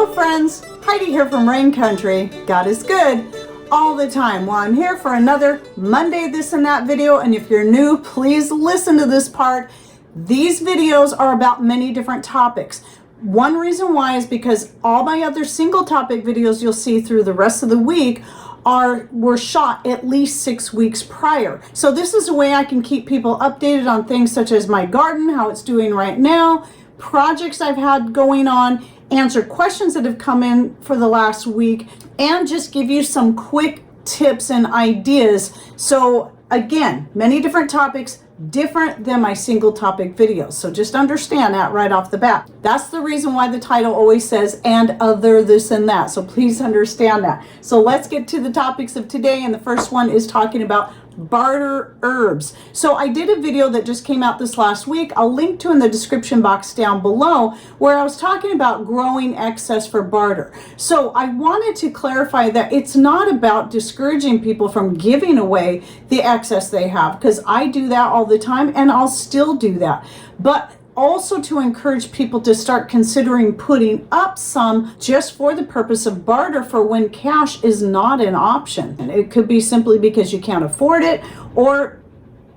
Hello friends, Heidi here from Rain Country. God is good all the time. Well, I'm here for another Monday This and That video, and if you're new, please listen to this part. These videos are about many different topics. One reason why is because all my other single topic videos you'll see through the rest of the week were shot at least 6 weeks prior. So this is a way I can keep people updated on things such as my garden, how it's doing right now, projects I've had going on, answer questions that have come in for the last week, and just give you some quick tips and ideas. So again, many different topics, different than my single topic videos. So just understand that right off the bat. That's the reason why the title always says, and other this and that. So please understand that. So let's get to the topics of today. And the first one is talking about Barter Herbs. So I did a video that just came out this last week. I'll link to in the description box down below, where I was talking about growing excess for barter. So I wanted to clarify that it's not about discouraging people from giving away the excess they have, because I do that all the time and I'll still do that. But also to encourage people to start considering putting up some just for the purpose of barter for when cash is not an option. And it could be simply because you can't afford it, or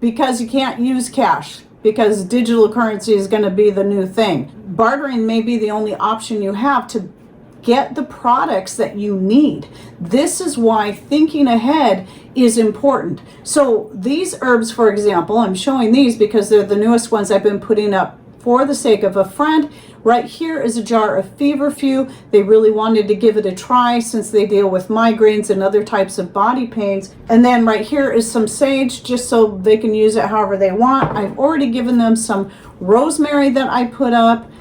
because you can't use cash because digital currency is going to be the new thing. Bartering may be the only option you have to get the products that you need. This is why thinking ahead is important. So these herbs, for example, I'm showing these because they're the newest ones I've been putting up for the sake of a friend. Right here is a jar of feverfew. They really wanted to give it a try since they deal with migraines and other types of body pains. And then right here is some sage, just so they can use it however they want. I've already given them some rosemary that I put up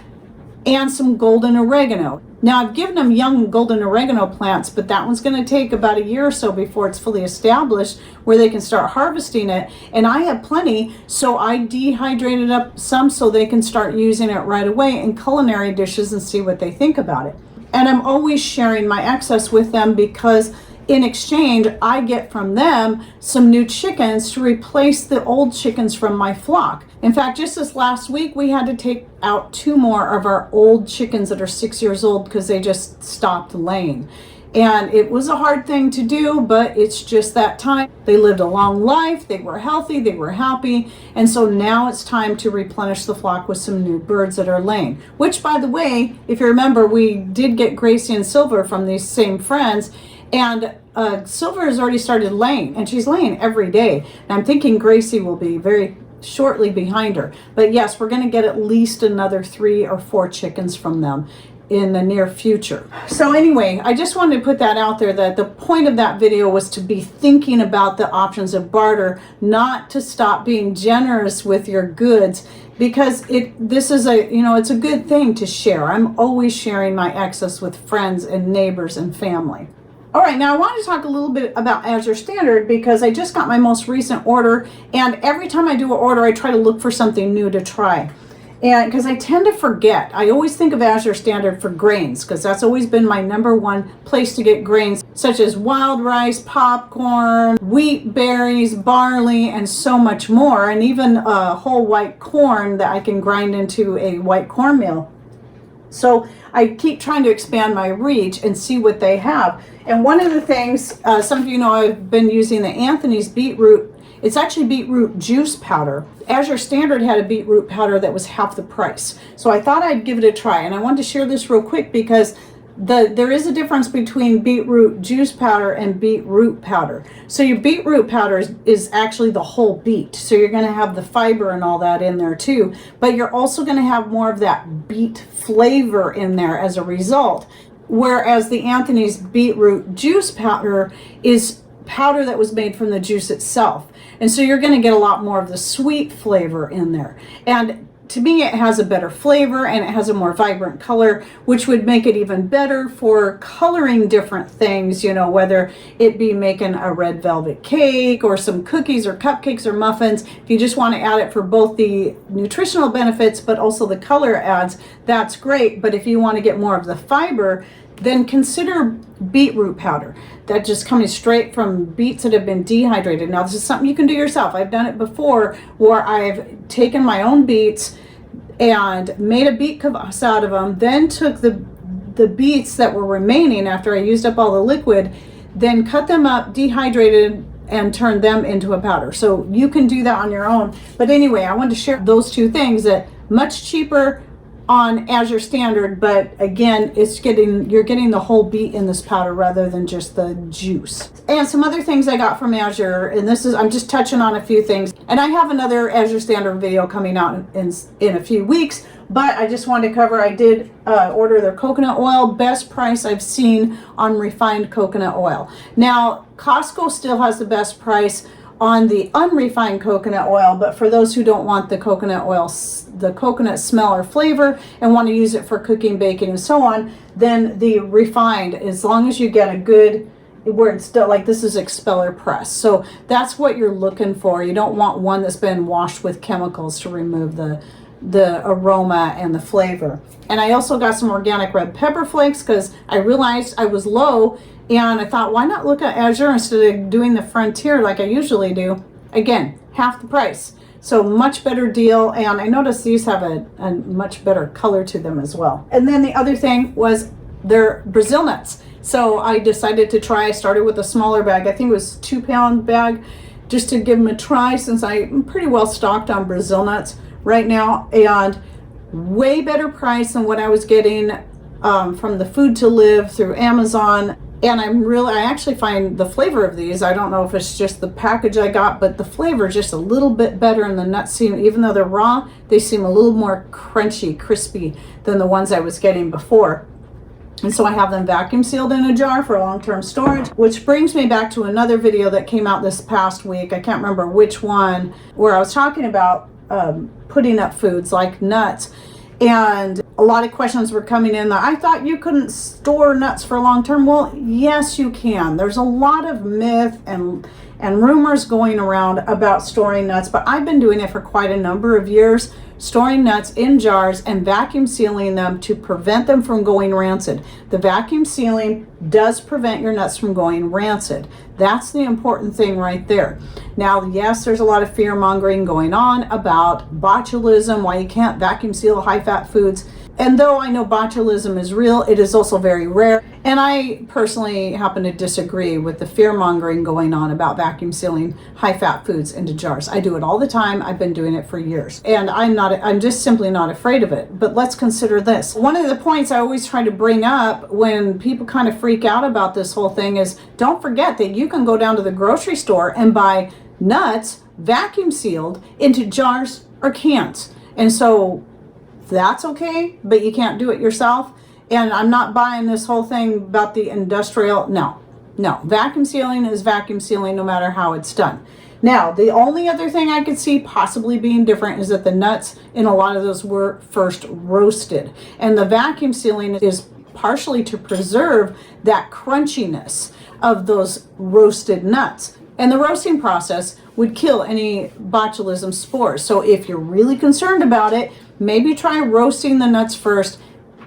and some golden oregano. Now I've given them young golden oregano plants, but that one's going to take about a year or so before it's fully established where they can start harvesting it. And I have plenty, so I dehydrated up some so they can start using it right away in culinary dishes and see what they think about it. And I'm always sharing my excess with them, because in exchange, I get from them some new chickens to replace the old chickens from my flock. In fact, just this last week, we had to take out 2 more of our old chickens that are 6 years old because they just stopped laying. And it was a hard thing to do, but it's just that time. They lived a long life, they were healthy, they were happy, and so now it's time to replenish the flock with some new birds that are laying. Which, by the way, if you remember, we did get Gracie and Silver from these same friends, and Silver has already started laying, and she's laying every day. And I'm thinking Gracie will be very shortly behind her. But yes, we're going to get at least another 3 or 4 chickens from them in the near future. So anyway, I just wanted to put that out there, that the point of that video was to be thinking about the options of barter, not to stop being generous with your goods, because this is it's a good thing to share. I'm always sharing my excess with friends and neighbors and family. All right, now I want to talk a little bit about Azure Standard, because I just got my most recent order, and every time I do an order, I try to look for something new to try. And because I tend to forget, I always think of Azure Standard for grains, because that's always been my #1 place to get grains, such as wild rice, popcorn, wheat berries, barley, and so much more, and even whole white corn that I can grind into a white cornmeal. So I keep trying to expand my reach and see what they have. And one of the things, some of you know, I've been using the Anthony's beetroot. It's actually beetroot juice powder. Azure Standard had a beetroot powder that was half the price. So I thought I'd give it a try. And I wanted to share this real quick, because there is a difference between beetroot juice powder and beetroot powder. So your beetroot powder is actually the whole beet. So you're going to have the fiber and all that in there too. But you're also going to have more of that beet flavor in there as a result. Whereas the Anthony's beetroot juice powder is powder that was made from the juice itself. And so you're going to get a lot more of the sweet flavor in there. And to me, it has a better flavor and it has a more vibrant color, which would make it even better for coloring different things, whether it be making a red velvet cake or some cookies or cupcakes or muffins. If you just want to add it for both the nutritional benefits but also the color adds, that's great. But if you want to get more of the fiber, then consider beetroot powder. That just coming straight from beets that have been dehydrated. Now, this is something you can do yourself. I've done it before, where I've taken my own beets and made a beet kvass out of them, then took the the beets that were remaining after I used up all the liquid, then cut them up, dehydrated, and turn them into a powder. So you can do that on your own. But anyway, I wanted to share those two things, that much cheaper on Azure Standard, but again, you're getting the whole beet in this powder rather than just the juice. And some other things I got from Azure, and I'm just touching on a few things. And I have another Azure Standard video coming out in a few weeks, but I just wanted to cover, I did order their coconut oil, best price I've seen on refined coconut oil. Now, Costco still has the best price on the unrefined coconut oil, but for those who don't want the coconut oil, the coconut smell or flavor, and want to use it for cooking, baking, and so on, then the refined, as long as you get a good, where it's still like, this is expeller press, so that's what you're looking for. You don't want one that's been washed with chemicals to remove the aroma and the flavor. And I also got some organic red pepper flakes because I realized I was low, and I thought, why not look at Azure instead of doing the Frontier like I usually do? Again, half the price. So much better deal. And I noticed these have a much better color to them as well. And then the other thing was their Brazil nuts. So I decided to try. I started with a smaller bag. I think it was 2-pound bag, just to give them a try, since I'm pretty well stocked on Brazil nuts right now, and way better price than what I was getting from the Food to Live through Amazon. And I actually find the flavor of these, I don't know if it's just the package I got, but the flavor is just a little bit better, and the nuts seem, even though they're raw, they seem a little more crunchy, crispy than the ones I was getting before. And so I have them vacuum sealed in a jar for long-term storage, which brings me back to another video that came out this past week. I can't remember which one, where I was talking about putting up foods like nuts. And a lot of questions were coming in that I thought you couldn't store nuts for long term. Well, yes, you can. There's a lot of myth and rumors going around about storing nuts, but I've been doing it for quite a number of years, storing nuts in jars and vacuum sealing them to prevent them from going rancid. The vacuum sealing does prevent your nuts from going rancid. That's the important thing right there. Now, yes, there's a lot of fear mongering going on about botulism, why you can't vacuum seal high-fat foods. And though I know botulism is real, it is also very rare. And I personally happen to disagree with the fear mongering going on about vacuum sealing high-fat foods into jars. I do it all the time. I've been doing it for years. And I'm just simply not afraid of it. But let's consider this. One of the points I always try to bring up when people kind of freak out about this whole thing is, don't forget that you can go down to the grocery store and buy nuts vacuum sealed into jars or cans. And so that's okay, but you can't do it yourself. And I'm not buying this whole thing about the industrial. No, vacuum sealing is vacuum sealing no matter how it's done. Now, the only other thing I could see possibly being different is that the nuts in a lot of those were first roasted. And the vacuum sealing is partially to preserve that crunchiness of those roasted nuts. And the roasting process would kill any botulism spores. So if you're really concerned about it, maybe try roasting the nuts first,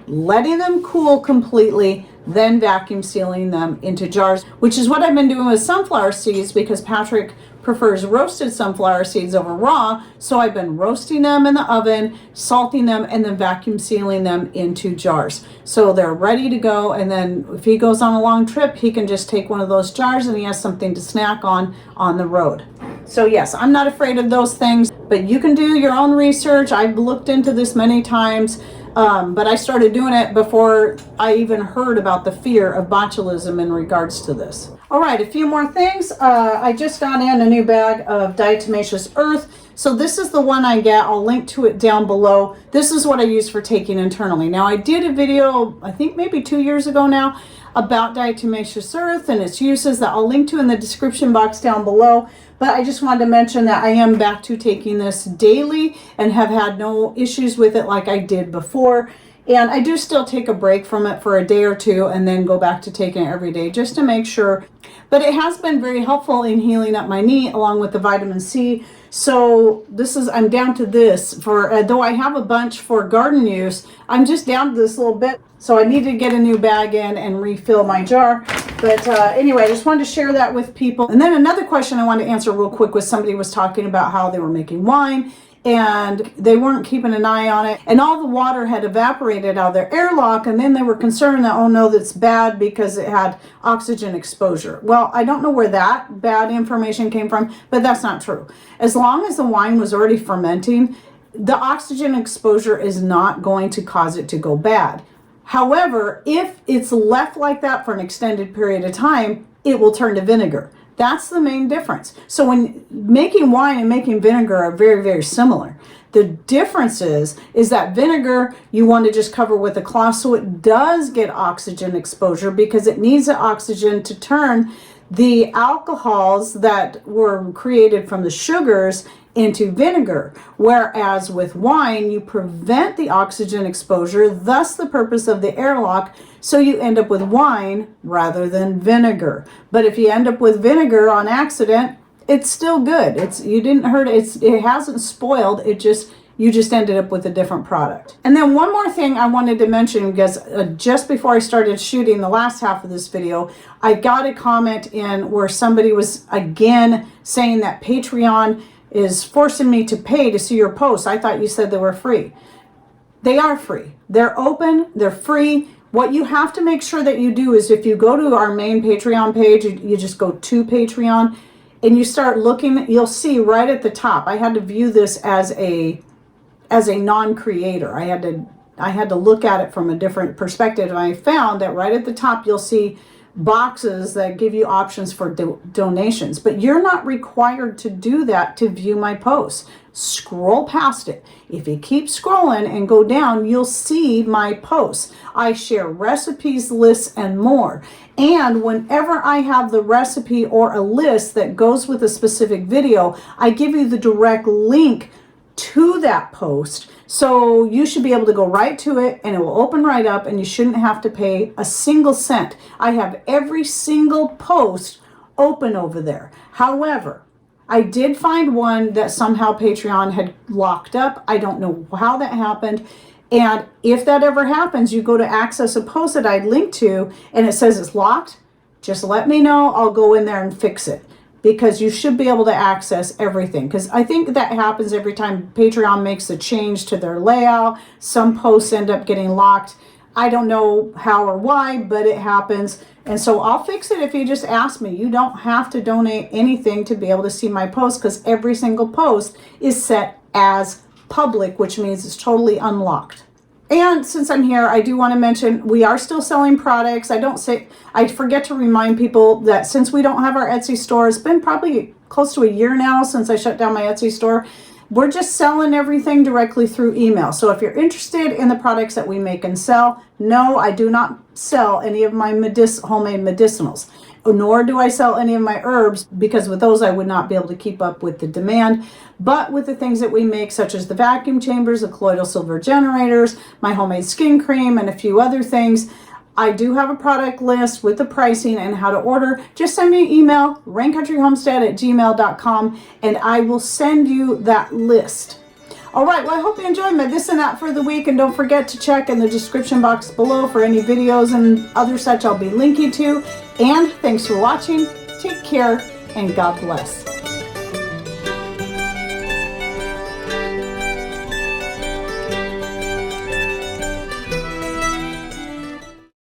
letting them cool completely, then vacuum sealing them into jars, which is what I've been doing with sunflower seeds, because Patrick prefers roasted sunflower seeds over raw. So I've been roasting them in the oven, salting them, and then vacuum sealing them into jars. So they're ready to go. And then if he goes on a long trip, he can just take one of those jars and he has something to snack on the road. So yes, I'm not afraid of those things, but you can do your own research. I've looked into this many times. But I started doing it before I even heard about the fear of botulism in regards to this. All right, a few more things. I just got in a new bag of Diatomaceous Earth. So this is the one I get. I'll link to it down below. This is what I use for taking internally. Now, I did a video, I think maybe 2 years ago now, about Diatomaceous Earth and its uses that I'll link to in the description box down below. But I just wanted to mention that I am back to taking this daily and have had no issues with it like I did before. And I do still take a break from it for a day or two and then go back to taking it every day just to make sure. But it has been very helpful in healing up my knee along with the vitamin C. So I'm down to this for, though I have a bunch for garden use, I'm just down to this little bit. So I need to get a new bag in and refill my jar. But anyway, I just wanted to share that with people. And then another question I wanted to answer real quick was somebody was talking about how they were making wine and they weren't keeping an eye on it, and all the water had evaporated out of their airlock, and then they were concerned that, oh no, that's bad because it had oxygen exposure. Well, I don't know where that bad information came from, but that's not true. As long as the wine was already fermenting, the oxygen exposure is not going to cause it to go bad. However, if it's left like that for an extended period of time, it will turn to vinegar. That's the main difference. So when making wine and making vinegar are very, very similar. The difference is that vinegar you want to just cover with a cloth so it does get oxygen exposure, because it needs the oxygen to turn the alcohols that were created from the sugars into vinegar. Whereas with wine, you prevent the oxygen exposure, thus the purpose of the airlock, so you end up with wine rather than vinegar. But if you end up with vinegar on accident, it's still good. You didn't hurt it. It hasn't spoiled. You just ended up with a different product. And then one more thing I wanted to mention, because just before I started shooting the last half of this video, I got a comment in where somebody was again saying that Patreon is forcing me to pay to see your posts. I thought you said they were free. They are free. They're open. They're free. What you have to make sure that you do is, if you go to our main Patreon page, you just go to Patreon and you start looking, you'll see right at the top. I had to view this as a non-creator. I had to look at it from a different perspective, and I found that right at the top you'll see boxes that give you options for donations, but you're not required to do that to view my posts. Scroll past it. If you keep scrolling and go down, you'll see my posts. I share recipes, lists, and more. And whenever I have the recipe or a list that goes with a specific video, I give you the direct link to that post. So you should be able to go right to it and it will open right up, and you shouldn't have to pay a single cent. I have every single post open over there. However, I did find one that somehow Patreon had locked up. I don't know how that happened. And if that ever happens, you go to access a post that I linked to and it says it's locked, just let me know. I'll go in there and fix it, because you should be able to access everything. Because I think that happens every time Patreon makes a change to their layout. Some posts end up getting locked. I don't know how or why, but it happens. And so I'll fix it if you just ask me. You don't have to donate anything to be able to see my posts, because every single post is set as public, which means it's totally unlocked. And since I'm here, I do want to mention we are still selling products. I forget to remind people that since we don't have our Etsy store, it's been probably close to a year now since I shut down my Etsy store. We're just selling everything directly through email. So if you're interested in the products that we make and sell, no, I do not sell any of my homemade medicinals, nor do I sell any of my herbs, because with those I would not be able to keep up with the demand. But with the things that we make, such as the vacuum chambers, the colloidal silver generators, my homemade skin cream, and a few other things, I do have a product list with the pricing and how to order. Just send me an email, raincountryhomestead@gmail.com, and I will send you that list. All right, well, I hope you enjoyed my this and that for the week, and don't forget to check in the description box below for any videos and other such I'll be linking to. And thanks for watching. Take care, and God bless.